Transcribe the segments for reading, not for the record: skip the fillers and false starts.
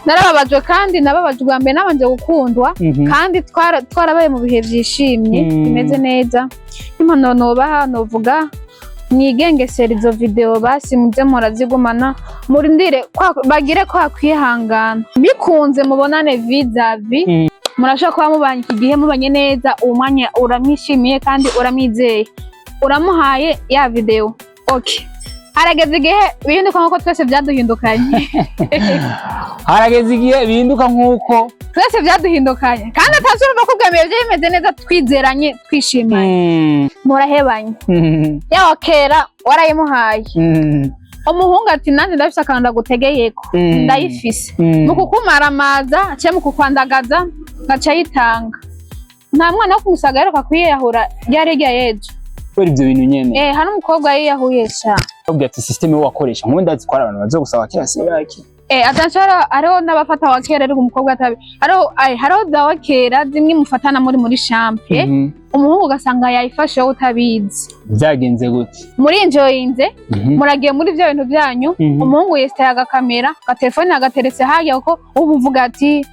narababajwe kandi nababajwe mbere nabanje gukundwa kandi twarabaye mu bihe byishimye bimeze neza. Impano nobaha novuga mwigengesera izo video basi muze murazigumana murindire bagire kwa kwihangana bikunze mubonane vis-a-vis murashaka kuba mubanye iki gihe mubanye neza umwanya uramwishimiye kandi uramwizeye uramuhaye ya video okay. Harageze igihe bihinduka nkuko twese byaduhindukanye. Harageze igihe bihinduka nkuko twese byaduhindukanye kandi atazurumva ko bwameye bimeze neza twizeranye twishimanye murahebanye yaho kera warayimuhaye umuhungu ati nanjye ndafise akanda gutegeyeko ndayifise mu kukumaramaza cyangwa mu kukwandagaza ngaca yitanga nta mwana wo kumusagara aheruka kwiyahura ryari yejo kuri ibyo bintu nyene hano umukobwa yiyahuye sha ubwo ati system wakoresha nkundi azikora abantu bazo gusaba kirasi yaki atashara ariho n'abafata wa kera ariko umukobwa atabi ariho dawa kera zimwe mufatana muri champe umuhungu ugasanga yayifashe utabizi byagenze gute muri enjoyinze muragiye muri byo bintu byanyu umuhungu yestaye agakamera gatelefone agateretse hajya uko ubuvuga ati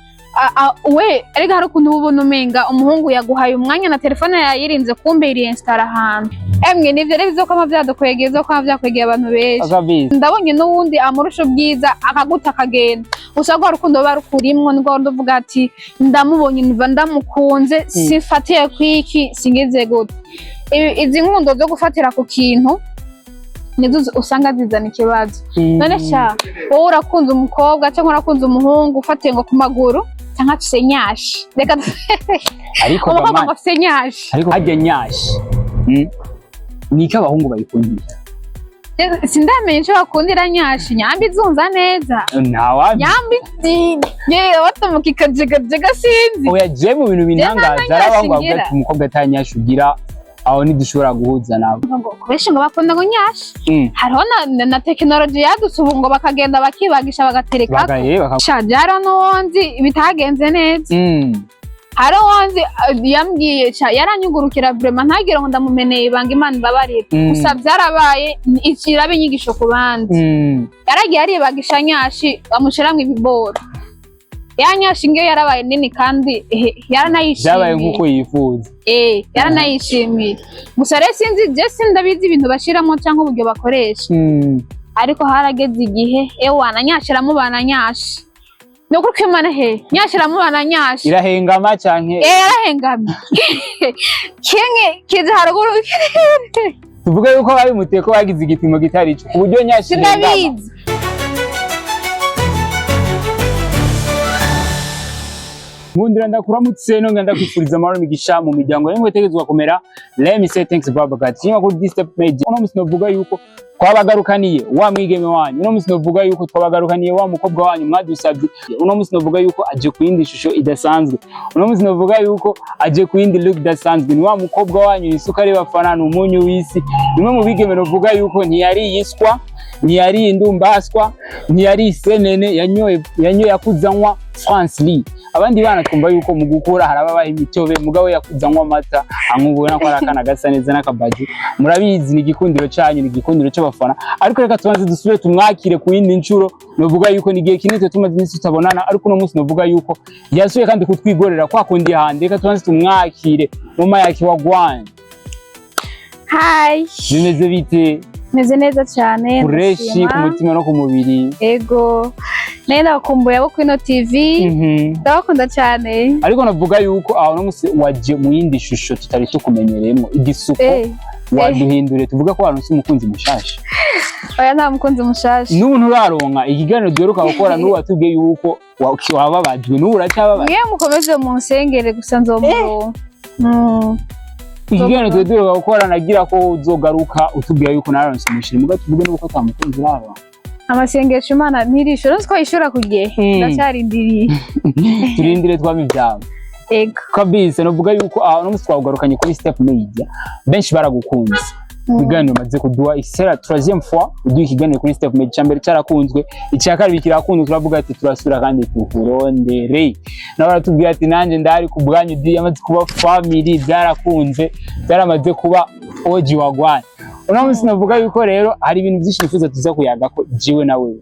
we ariko hari ukuntu ubona umenga umuhungu yaguhaye umwanya na telefone yayirinze kumbe iri install ahantu emwe nivyo rero bizokoma byadukwegeza ko byakwegeye abantu benshi ndabonye n'uwundi amurusha ubwiza akaguta akagenda usagwa rukundo barukurimwo ngo nduvuga ati ndamubonye niba ndamukunze sifatiye kwiki singeze gute izi nkundo zo gufatira ku kintu nizo usanga zizana ikibazo none sha wowe urakunze umukobwa cyangwa urakunze umuhungu ufatiye ngo ku maguru cyangwa tuse nyashi reka ariko umukobwa afite nyashi ariko hajya nyashi niko abahungu bayikundira sindamenye icyo bakundira nyashi nyambi zunza neza ntawa nyambi yewe watamuka ikajegajega sinzi oya je mu bintu binangaza arabahungu bavuga ati umukobwa atanyashi ugira aho ntidushobora guhuza nabo kubeshi ngo bakunda ngo nyashi hariho na tekinoloji yadutse ubu ngo bakagenda bakibagisha bagatereka byaro n'uwonzi bitagenze neza hari uwonzi yambwiye yaranyugurukira vrema ntagire ngo ndamumeneye ibanga Imana ibabarire gusa byarabaye ikiraba inyigisho ku bandi yaragiye aribagisha nyashi bamushiramwe ibiboro yanyashi ngiyo yarabaye nini kandi yaranayishimiye byabaye nkuko yifuza yaranayishimiye gusa rero sinzi je sindabizi ibintu bashiramo cyangwa uburyo bakoresha ariko harageze igihe ewana nyashiramo bana nyashi no kurukimana nyashiramo bana nyashi irahengama cyanke yarahengama kinge kiza haruguru tuvuga yuko bari muteko bagize igipimo gitari cyo uburyo nyashi ndabizi Mundira ndakuramutse no nganda kwifuriza amahoro migisha mu miryango yemwe tegezwa komera. Let me say thanks Baba God. Kinga kuri this step page. Uno musi novuga yuko twabagarukaniye wa mwigeme wanyu. Uno musi novuga yuko twabagarukaniye wa mukobwa wanyu mwadusabye. Uno musi novuga yuko aje kuyindi shusho idasanzwe. Uno musi novuga yuko aje kuyindi look idasanzwe. Ni wa mukobwa wanyu isuka ari bafanana umunyu wisi. Nimwe mu bigeme novuga yuko ntiyari yiswa, ntiyari indumbaswa, ntiyari isenene yanyoye yakuzanwa Francely. Abandi bana twumva yuko mu gukura harababaha imitobe mugabo yakuzanwa amata ankubona ko arakana gasa neza n'akabaji murabizi ni igikundiro cyanyu ni igikundiro cy'abafana ariko reka tubanze dusubire tumwakire ku yindi ncuro novuga yuko ni gihe kinete tumaze iminsi tutabonana ariko no munsi novuga yuko yasuye kandi kutwigorera kwa kundi hande reka tubanze tumwakire mama yake wagwanye. Hi bimeze bite? Meze neza cyane kureshi ku mutima no ku mubiri. Ego nenda bakumbuye abo kwino TV ndabakunda cyane ariko navuga yuko aho no musi waje mu yindi shusho tutari tukumenyereyemo igisuko waduhindure tuvuga ko abantu umukunzi mushasha. Oya nta mukunzi mushasha n'ubuntu uraronka ikiganiro duheruka gukora n'uwo watubwiye yuko wababajwe n'ubu uracyababajwe mwe mukomeze mu nsengere gusa nzomuro ikiganiro duheruka gukora nagira ko uzogaruka utubwira yuko naronse umushiri muga tuvuge n'uko atamukunzi uraronka amasengesho Imana ntirishura nzi ko yishura kugiye ndacyarindiriye turindire twame ibyabo ego kabisa novuga yuko aho no muswagarukanye kuri step media benshi baragukunze ibiganiro maze kuduha isera 3e fois uduha ikiganiro kuri step media cyambere cyarakunzwe icya kabiri kirakunzwe turavuga ati turasura kandi tukurondere nabaratubwira ati nanje ndari kubwanyu di yamaze kuba family byarakunze byaramaze kuba oji wagwanye. Uno munsi navuga yuko rero hari ibintu byinshi nifuza tuza kuyaga ko jiwe na wewe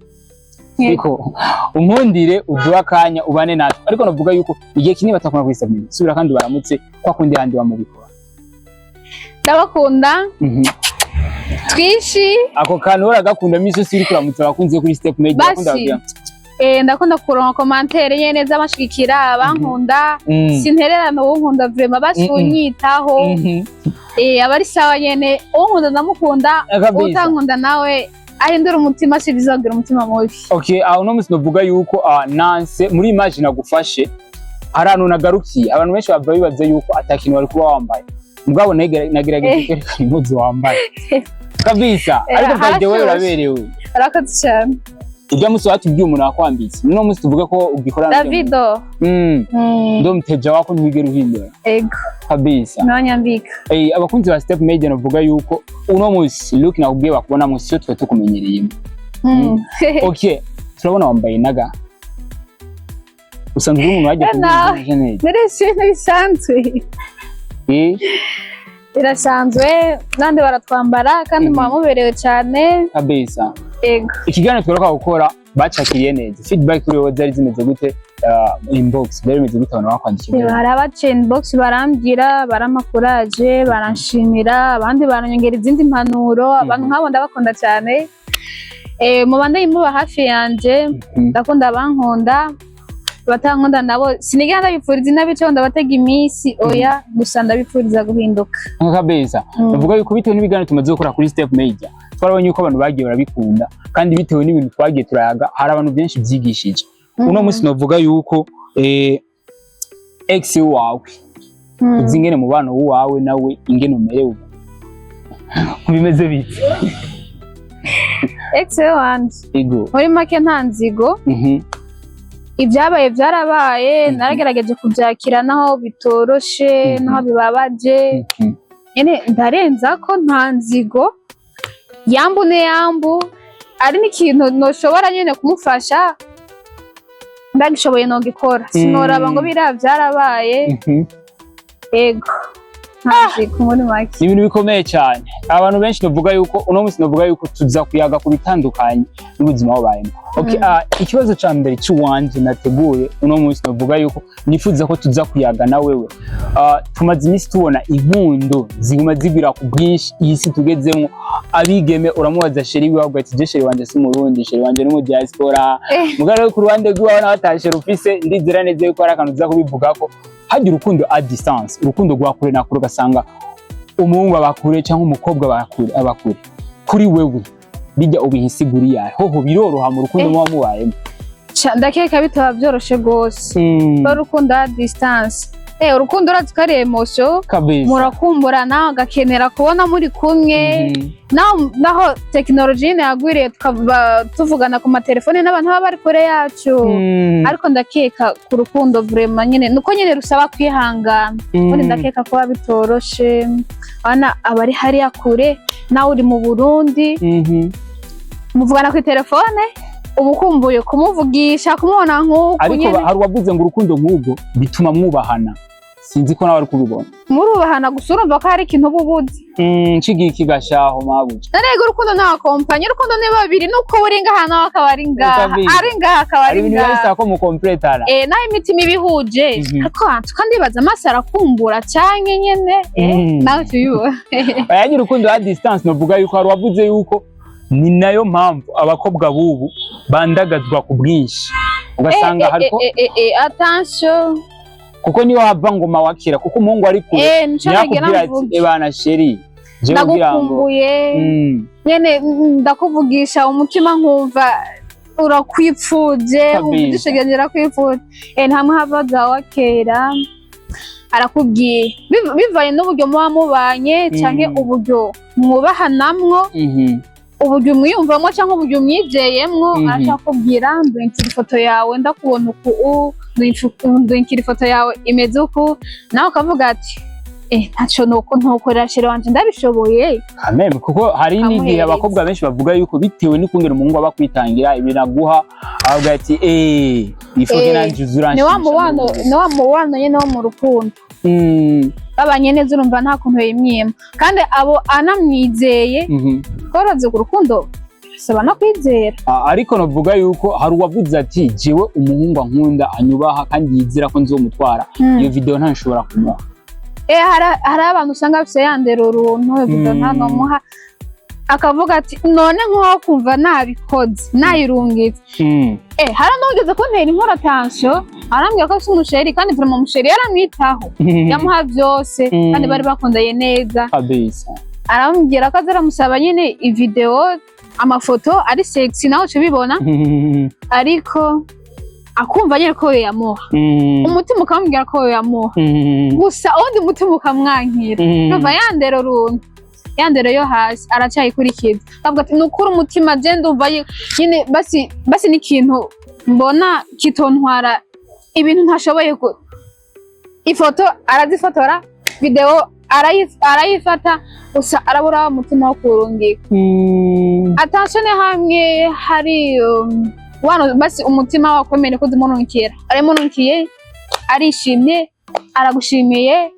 ariko unkundire uduha akanya ubane natwe ariko navuga yuko igihe kinini batakunda kwisabira subira kandi baramutse kwa kundi handi bamubikora ndabakunda twishi ako kantu uragakunda miso siri kuramutse bakunze kuri step media bakunda bagira ndakunda kuronka commentaire yene z'abashikira abankunda sintererana uwo nkunda vraiment basunyitaho abari sawa yene uwo nkunda ndamukunda utankunda nawe ahindura umutima sibizagira umutima mubi. Okay, aho no musi novuga yuko Nanse muri image nagufashe arantu nagarukiye abantu benshi bava bibaze yuko atakintu bari kuba wambaye mugabo nagerageje kwerekana impuzu wambaye kabisa ariko byaje wewe uraberewe arakoze cyane ibyo musi watubwiye umuntu akwambitse no musi tuvuga ko ugikorana Davido ndo mteja wako ntwigera uhindura ego kabisa nanyambika abakunzi ba step media navuga yuko uno musi look nakubwiye bakubona musi yo twe tukumenyereyemo okay turabona wambaye naga usanzwe umuntu wajya kugira neza nere bisanzwe birasanzwe nande baratwambara kandi muberewe cyane kabisa ego ikiganiro twereka gukora bacakiriye neza feedback kuri wowe zari zimeze gute inbox bari bimeze gute abantu bakwandikira hari abace inbox barambwira baramakuraje baranshimira abandi baranyongera izindi mpanuro abantu nkabo ndabakunda cyane mu bande yimuba hafi yanje ndakunda abankunda batankunda nabo sinigera ndabipfuriza inabice ndabatega iminsi oya gusa ndabipfuriza guhinduka kabisa ndavuga yuko bitewe n'ibiganiro tumaze gukora kuri step media twarabonye uko abantu bagiye barabikunda kandi bitewe n'ibintu twagiye turayaga hari abantu benshi byigishije uno musi novuga yuko ex wawe uzingene mu bana wawe nawe ingene umerewe kubimeze bite ex wanje ego muri make nta nzigo ibyabaye byarabaye naragerageje kubyakira naho bitoroshe naho bibabaje ene ndarenza ko nta nzigo yambu ari n'ikintu noshobora nyene kumufasha ndagishoboye no gikora sinoraba ngo bira byarabaye ego ibintu bikomeye cyane abantu benshi novuga yuko uno musi novuga yuko tuza kuyaga ku bitandukanye n'ubuzima wabayemo okay ikibazo ca mbere cy'uwanje nateguye uno musi novuga yuko nifuza ko tuza kuyaga na wewe tumaze imisi tubona inkundo ziguma zigwira ku bwinshi iyi si tugezemo abigeme uramubaza sheri wiwe ati je sheri wanje si murundi sheri wanje no mu diaspora mugara ku ruhande rw'aho nabatashe rufise ndizera neza yuko ari akantu uza kubivuga ko hagira urukundo a distance urukundo rwa kure na kure gasanga umuhungu abakure cyangwa umukobwa abakure kuri wewe bijya ubihisiguri yahe hoho biroroha mu rukundo muba mubayemo ndakeka bitaba byoroshe gose urukundo a distance urukundo urazikari emotion murakumburana gakenera kubona muri kumwe naho technology yagwiriye tuvugana ku matelefone n'abantu baba bari kure yacu ariko ndakeka ku rukundo vraiment nyene nuko nyene rusaba kwihangana muri ndakeka ko bitoroshe bana abari hari yakure nawe uri mu Burundi muvugana ku telefone ubukumbuye kumuvugisha kumubona nk'uko ariko hari wavuze ngo urukundo nk'ubwo bituma mwubahana sinzi ko nawe ari kubibona murubahana gusa urumva ko hari ikintu bubuzi nshigiye kigashaho mabuje narego urukundo nta kompanye urukundo ni babiri nuko uri ngaha nawe akaba ari ngaha ari ngaha akaba ari ngaha ibintu bisa ko mu completana naho imitima ibihuje ariko kandi baza amaso arakumbura cyane nyene nawe tuyuba yagira urukundo a distance novuga yuko hari wavuze yuko ni nayo mpamvu abakobwa bubu bandagazwa ku bwinshi ugasanga hariko attention kuko niyo hava ngoma wakira kuko umuhungu ari kure yakubwira ati ebana sheri je ndagukumbuye nyene ndakuvugisha umutima nkumva urakwipfuje ubudishegera kwipfuje ntamwe hava za wakera arakubwiye bivaye n'uburyo muba mubanye canke uburyo mwubahanamwo uburyo mwiyumvamo cyangwa uburyo umwizeyemwo arashakubwira ndwinkira ifoto yawe ndakubona uku ndwinkira ifoto yawe imeze uku nawe ukavuga ati ntaco ntukorera sheri wanje ndabishoboye ameme kuko hari n'igihe abakobwa benshi bavuga yuko bitewe n'ukungera umuhungu aba kwitangira ibinaguha avuga ati ifoto nanje uzuranshije ni wa mubano nyene wo mu rukundo babanye neza urumva nta kuntu yimwima kandi abo anamwizeye koroze ku rukundo saba no kwizera. Ariko novuga yuko hari uwavuze ati jewe umuhungu ankunda anyubaha kandi yizera ko nzomutwara iyo video ntashobora kumuha. Hari abantu usanga bafise yandero runtu video ntanomuha akavuga ati none nko kumva nabikoze nayirungitse. Hari n'ugeze kuntera inkora tansho arambwira ko afite umusheri kandi vraiment umusheri yaramwitaho yamuha byose kandi bari bakondaye neza kabisa. Arambwira ko azaramusaba nyine ivideo amafoto ari sexy naho cyo bibona ariko akumva nyine ko yamuha umutima ukambwira ko yamuha gusa undi mutima ukamwankira numva yandero runtu yandero yo hasi aracyayikurikiza avuga ati nukuri umutima je ndumva nyine basi n'ikintu mbona kitontwara ibintu ntashoboye ko ifoto arazifotora video arayifata gusa arabura umutima wo kurungika. Attention hamwe hari wano basi umutima wakwemere ko zimunukira arimununkiye arishimye aragushimiye.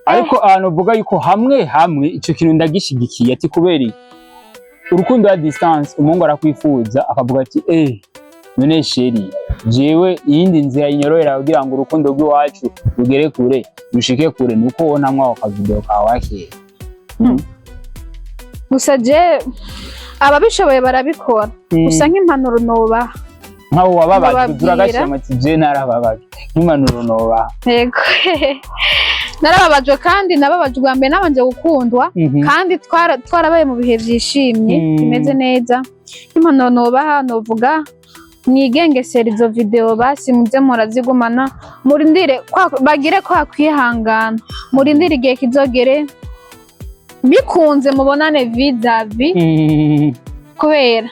Ariko ahantu uvuga yuko hamwe icyo kintu ndagishigikiye ati kubera urukundo ya distance umuhungu arakwifuza akavuga ati none sheri jewe iyindi nzira inyorohera kugira ngo urukundo rw'iwacu rugere kure rushike kure nuko wona mwa akavideo kawake. Gusa je ababishoboye barabikora gusa nk'impanuro noba nkaho wababaje duragashema ati je narababaje nk'impanuro noba. Yego narababajwe kandi nababajwe mbere nabanje gukundwa kandi twarabaye mu bihe byishimye bimeze neza. Impano noba novuga mwigengesera izo video basi muze murazigumana murindire bagire kwa kwihangana murindire igihe kizogere bikunze mubonane vizavi kubera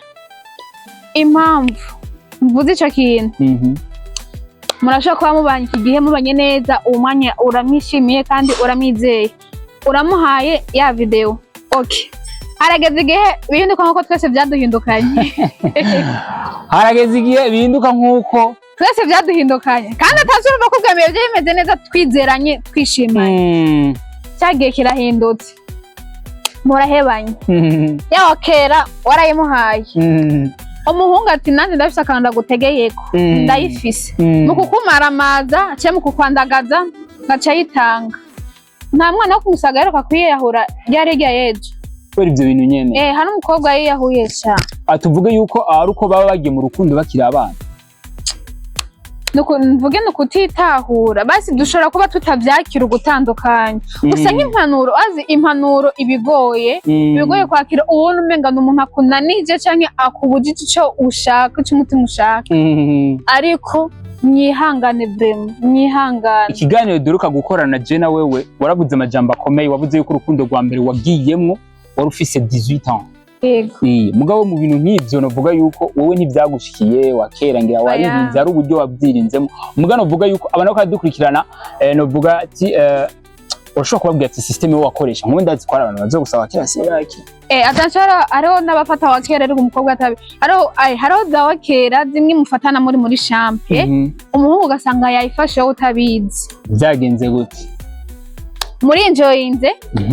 impamvu mvuze ico kintu murashaka kuba mubanye iki gihe mubanye neza umwanya uramwishimiye kandi uramwizeye uramuhaye ya video okay harageze igihe bihinduka nkuko twese byaduhindukanye. Harageze igihe bihinduka nkuko twese byaduhindukanye kandi atazurumva ko bwameye bimeze neza twizeranye twishimanye cyagiye kirahindutse murahebanye yawa kera warayimuhaye umuhungu ati nanjye ndafise akanda gutegeyeko ndayifise mu kukumaramaza cye mu kukwandagaza ngaca yitanga nta mwana wo kumusaga rero kakwiyahura ryarega yejo kubera ibyo bintu nyene. Hari umukobwa yiyahuye sha atuvuge yuko ari uko baba bagiye mu rukundo bakiri abana nuko mvuge no kutitahura basi dushobora kuba tutavyakira ugutandukanya gusa nk'impanuro azi impanuro ibigoye kwakira ubona umenga n'umuntu akunanije canke akubujije ico ushaka ico umutima ushaka ariko mwihangane brem mwihangane. Ikiganiro duruka gukorana je na wewe waravuze amajambo akomeye wavuze yuko urukundo rwa mbere wagiyemwo wari ufise 18 ans. Mugabo mu bintu nk'ivyo novuga yuko wowe ntivyagushikiye wakera ngira waririnze ari uburyo wabyirinzemo mugano uvuga yuko abana ko dukurikirana novuga ati urashobora kubabwira ati system yo wakoresha nk'ubu ndazi ko abantu bazo gusaba kera siraki attention ariho n'abafata wakera ariko umukobwa atabi hariho za wakera zimwe mufatana muri chambre umuhungu ugasanga yayifashe wowe utabizi byagenze gute muri enjoyinze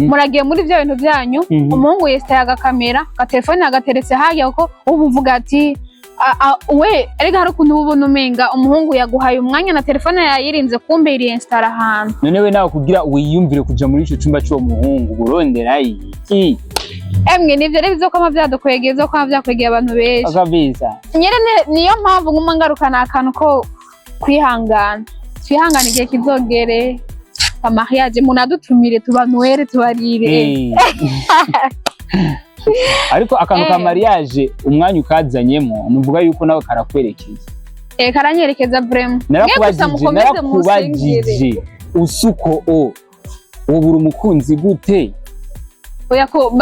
muragiye muri byo bintu byanyu umuhungu yestaye agakamera gatelefone agateretse hajya uko ubuvuga ati we erega hari ukuntu ubona umenga umuhungu yaguhaye umwanya na telefone yayirinze kumbe iri install ahantu none we nawe kugira wiyumvire kuja muri ico cyumba cyo muhungu burondera iki nivyo rero bizokoma byadukwegeza ko byakwegeye abantu benshi akabiza nyene niyo mpamvu nguma ngarukana akantu ko kwihangana igihe kizogere amahyaje munadutumire tubanwere tubarire ariko akantu ka mariage umwanya ukazanyemo nuvuga yuko nawe karakwerekeza karanyerekeza vraiment narakubajije usuko ubura umukunzi gute oya ko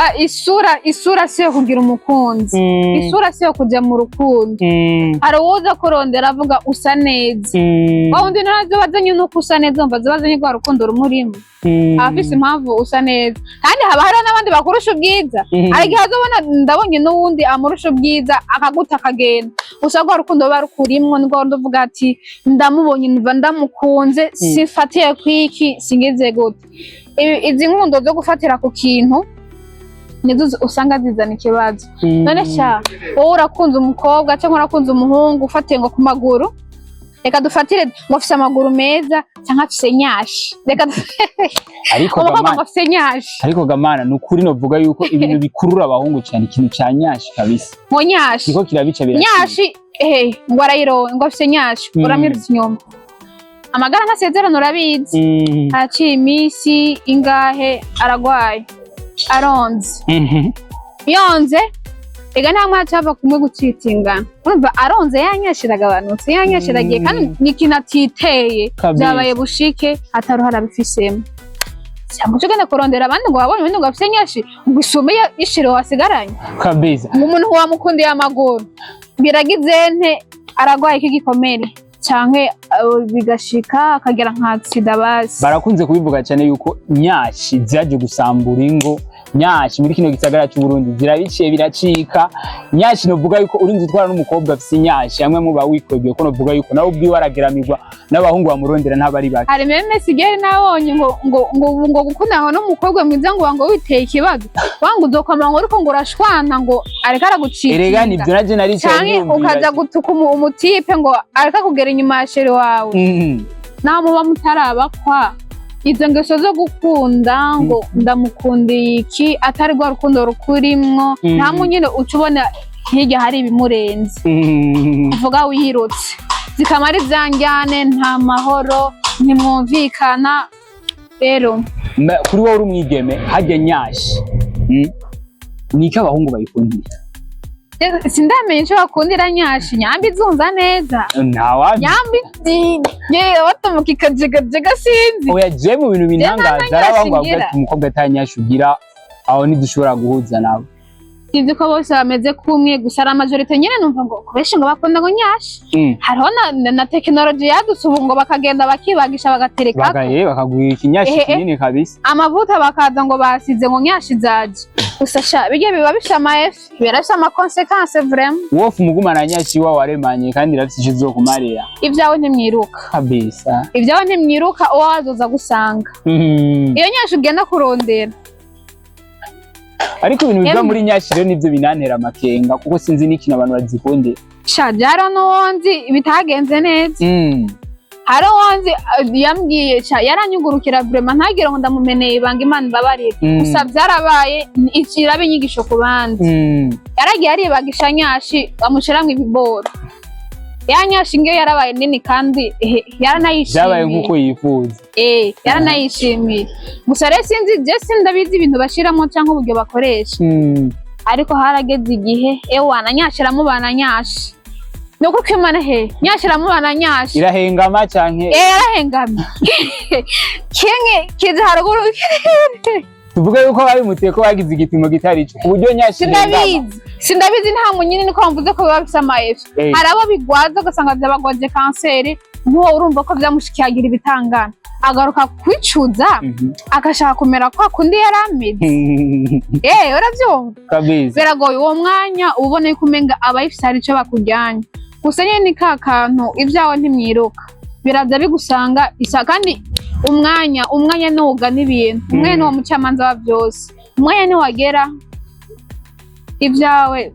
isura siyo kugira umukunzi isura siyo kujya mu rukundo hari uwoza kurondera avuga usa neza wundi nazo bazanye nuko usa neza mbaza bazanye rwa rukundo rumurimo afise impamvu usa neza kandi haba hari n'abandi bakurusha ubwiza hari igihe azobona ndabonye n'uwundi amurusha ubwiza akaguta akagenda gusa rwa rukundo barukurimwo nirwo ndavuga ati ndamubonye niva ndamukunze sifatiye kwiki singeze gute izi nkundo zo gufatira ku kintu nizo usanga zizana ikibazo. None sha wowe urakunze umukobwa cyangwa urakunze umuhungu ufatiye ngo ku maguru, reka dufatire ngo afise amaguru meza cyangwa afise nyashi, reka ariko gamana nukuri novuga yuko ibintu bikurura abahungu cyane ikintu cya nyashi kabisa. Ngo nyashi niko kirabica bira nyashi ngo arayiro ngo afise nyashi uramwirutse inyuma. Amagara ntasezerano urabizi, haciye iminsi ingahe aragwaye aronze, yonze ega nta mwacu hava kumwe gucitingana, urumva aronze yanyashiragabanutse yanyashiragiye kandi n'ikintu atiteye byabaye bushike ataruhara bifisemo. Cyangwa ugenda kurondera abandi ngo babone ibindi ngo afise nyashi ngisume ishiro wasigaranye kabisa. Umuntu wamukundiye amaguru biragize nte aragwaye iki gikomere canke bigashika akagera nka accident basi. Barakunze kubivuga cyane yuko nyashi zaje gusambura ingo, nyashi muri kino gisagara cy'u Burundi zirabiciye biracika. Nyashi novuga yuko urinzi utwara n'umukobwa afise nyashi hamwe mu bawikwegeye ko novuga yuko nawe ubwi warageramirwa n'abahungu bamurondera ntabari bake. Hari meme sigeri nabonye ngo gukunda n'umukobwa mwiza ngo witeye ikibazo wangu uzokoma ngo uriko ngo urashwana ngo areka aragucika. Erega nivyo naje nari cyane ukaza gutuka umutipe ngo areka kugera inyuma ya sheri wawe. Naho muba mutarabakwa izo ngeso zo gukunda ngo ndamukundiye iki atari rwa rukundo rukurimwo, nta munyene ucubona hirya hari ibimurenze uvuga wirutse zikamara izanjyane nta mahoro ntimwumvikana. Rero kuri wowe uri umwigeme hajya nyashi niko abahungu bayikundira. Sindamenye ico bakundira nyashi, nyambi izunza neza nyambi watamuka ikajegajega sinzi. Oya je mu bintu bintangaza arabahungu bavuga ati umukobwa atanyashi ugira aho ntidushobora guhuza nabo. Sinzi ko bose bameze kumwe gusa ari majorite nyene numva ngo kubeshi ngo bakunda ngo nyashi. Hariho na technology yadutse ubu ngo bakagenda bakibagisha bagatereka bakaguha ikinyashi kinini kabisa. Amavuta bakaza ngo basize ngo nyashi zaje gusa sha bijye biba bifite amaefe birafite ama consequences vraiment. Wofu mugumana nyashi wa waremanye kandi rafite ico zo kumarira. Ibyawe ntimwiruka kabisa, ibyawe ntimwiruka uwo wazoza gusanga. Iyo nyashi ugenda kurondera. Ariko ibintu biva muri nyashi rero nivyo binantera amakenga kuko sinzi n'ikintu abantu bazikundira. Sha byaro n'uwonzi bitagenze neza. Hari uwonzi yambwiye cha yaranyugurukira vraiment ntagire ngo ndamumeneye ibanga Imana ibabarira. Gusa byarabaye ikirabe inyigisho ku bandi. Yaragiye aribagisha nyashi bamushiramwe ibiboro. Ya nyashi ngiyo yarabaye nini kandi yaranayishimiye. Byabaye nkuko yifuza. Yaranayishimiye. Gusa rero sinzi je sindabizi ibintu bashiramo cyangwa uburyo bakoresha. Ariko harageze igihe ewana nyashiramo bana nyashi. Nuko kwimana nyashiramo bana nyashi. Irahengama canke yarahengama. Kize haruguru. Tuvuga yuko bari muteye ko bagize igipimo gitari cyo uburyo nyashi. Sindabizi nta munyine niko bamvuze ko biba bifite amaefe. Hari abo bigwaza ugasanga byabagwaje kanseri, nko urumva ko byamushikiyagira ibitangana agaruka kwicuza agashaka kumera kwa kundi yarameze. Urabyumva kabisa biragoye uwo mwanya ubone yuko umenga abayifite hari ico bakujyanye. Gusa nyine ni ka kantu ibyawe ntimwiruka biraza bigusanga isa kandi umwanya nuga n'ibintu umwe ni wo mucamanza wa byose. Umwanya ni wagera ibyawe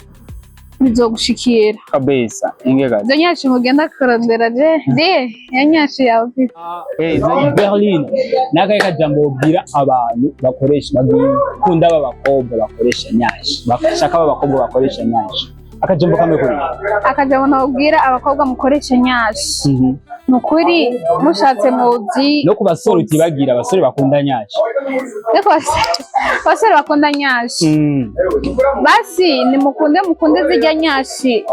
bizogushikira kabisa. Ingega zo nyashi mugenda kurondera je yanyashi yawe zo BERLINE nagaye kajambo ubwira abantu bakoresha bagikunda b'abakobwa bakoresha nyashi bashaka b'abakobwa bakoresha nyashi. Akajambo kamwe kuri akajambo nabwira abakobwa mukoresha nyashi nukuri mushatse muzi no kubasore utibagira abasore bakunda nyashi. Basore bakunda nyashi basi ni mukunde zijya nyashi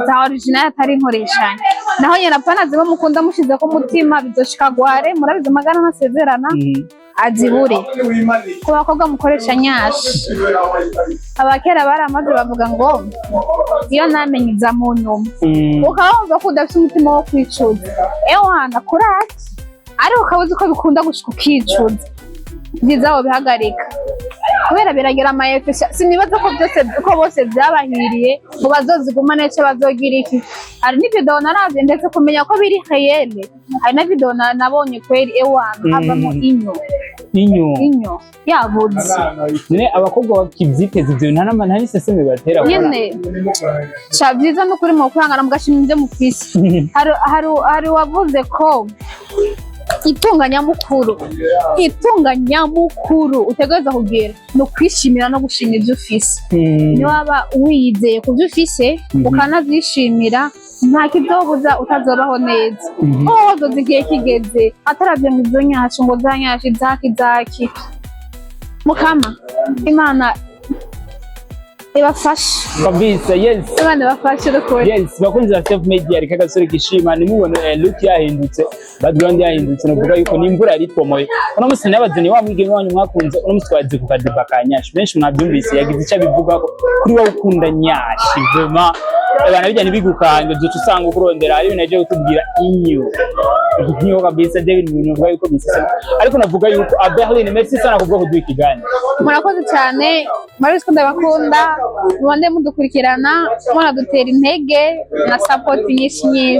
za original atari nkoreshanya. Naho nyina pana ziba mukunda mushize ko mutima bizoshika gware murabize magana ntasezerana azibure ku bakobwa mukoresha nyashi. Abakera baramaze bavuga ngo iyo namenye iza mu nyuma ukabumva ko udafite umutima wo kwicuza ewana kuraki ariko ukabuze ko bikunda gushika ukicuza byiza wo bihagarika kubera biragira amaefe. Sinibaza ko byose ko bose byabahiriye ngo bazoziguma nece bazogira iki. Hari ni video naravye ndetse kumenya ko biri khayele. Hari na video nabonye kweri ewana havamo inyo inyo yabuze. None abakobwa bakivyiteza ivyo nta n'iseseme batera nyene cha vyiza no kuri mu kwangana mugashima ivyo mu kwisi. hari wavuze ko itunga nyamukuru utegereza kugira no kwishimira no gushima ivyo ufise. Ni waba wiyizeye ku byo ufise ukanavyishimira nta kizobuza utazobaho neza. Wozoza igihe kigeze ataravye mu zo nyashi ngo zanyashi zaki mukama Imana ibafashe kabisa. Yes, Imana ibafashe rukuri. Yes, bakunzi ba self media reka gasore gishima nimubone look yahindutse, background yahindutse, no kuvuga yuko nimvura yari pomoye. Uno musi nabazeni wa mwigeme wanyu mwakunze, uno musi twaje kukadiba ka Nyashi. Benshi mwabyumvise yagize icyo bivuga ko kuri wa ukunda Nyashi vraiment abana bijyanye bigukanga duce usanga ukurondera ari naje gutubwira inyo kabisa David ibintu bivuga yuko bisesema, ariko navuga yuko BERLINE merci sana kubwo kuduha ikiganiro. Murakoze cyane Maris ko ndabakunda mwande mudukurikirana mwana dutera intege na support nyinshi.